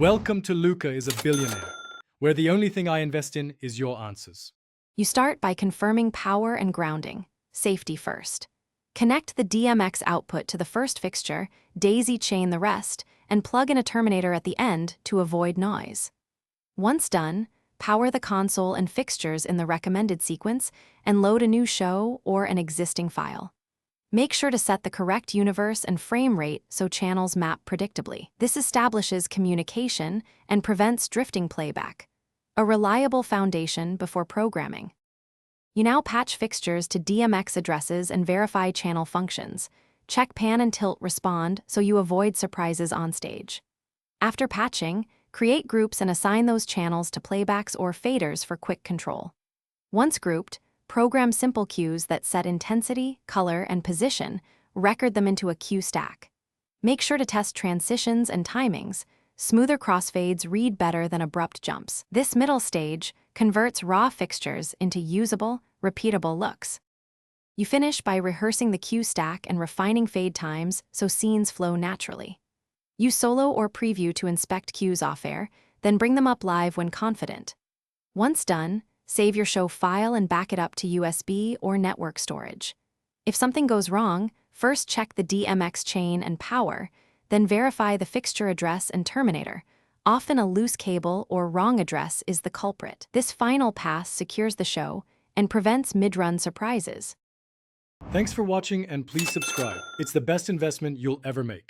Welcome to Luca is a Billionaire, where the only thing I invest in is your answers. You start by confirming power and grounding, safety first. Connect the DMX output to the first fixture, daisy chain the rest, and plug in a terminator at the end to avoid noise. Once done, power the console and fixtures in the recommended sequence and load a new show or an existing file. Make sure to set the correct universe and frame rate so channels map predictably. This establishes communication and prevents drifting playback, a reliable foundation before programming. You now patch fixtures to DMX addresses and verify channel functions. Check pan and tilt respond so you avoid surprises on stage. After patching, create groups and assign those channels to playbacks or faders for quick control. Once grouped, program simple cues that set intensity, color, and position, record them into a cue stack. Make sure to test transitions and timings. Smoother crossfades read better than abrupt jumps. This middle stage converts raw fixtures into usable, repeatable looks. You finish by rehearsing the cue stack and refining fade times so scenes flow naturally. Use solo or preview to inspect cues off-air, then bring them up live when confident. Once done, save your show file and back it up to USB or network storage. If something goes wrong, first check the DMX chain and power, then verify the fixture address and terminator. Often a loose cable or wrong address is the culprit. This final pass secures the show and prevents mid-run surprises. Thanks for watching and please subscribe. It's the best investment you'll ever make.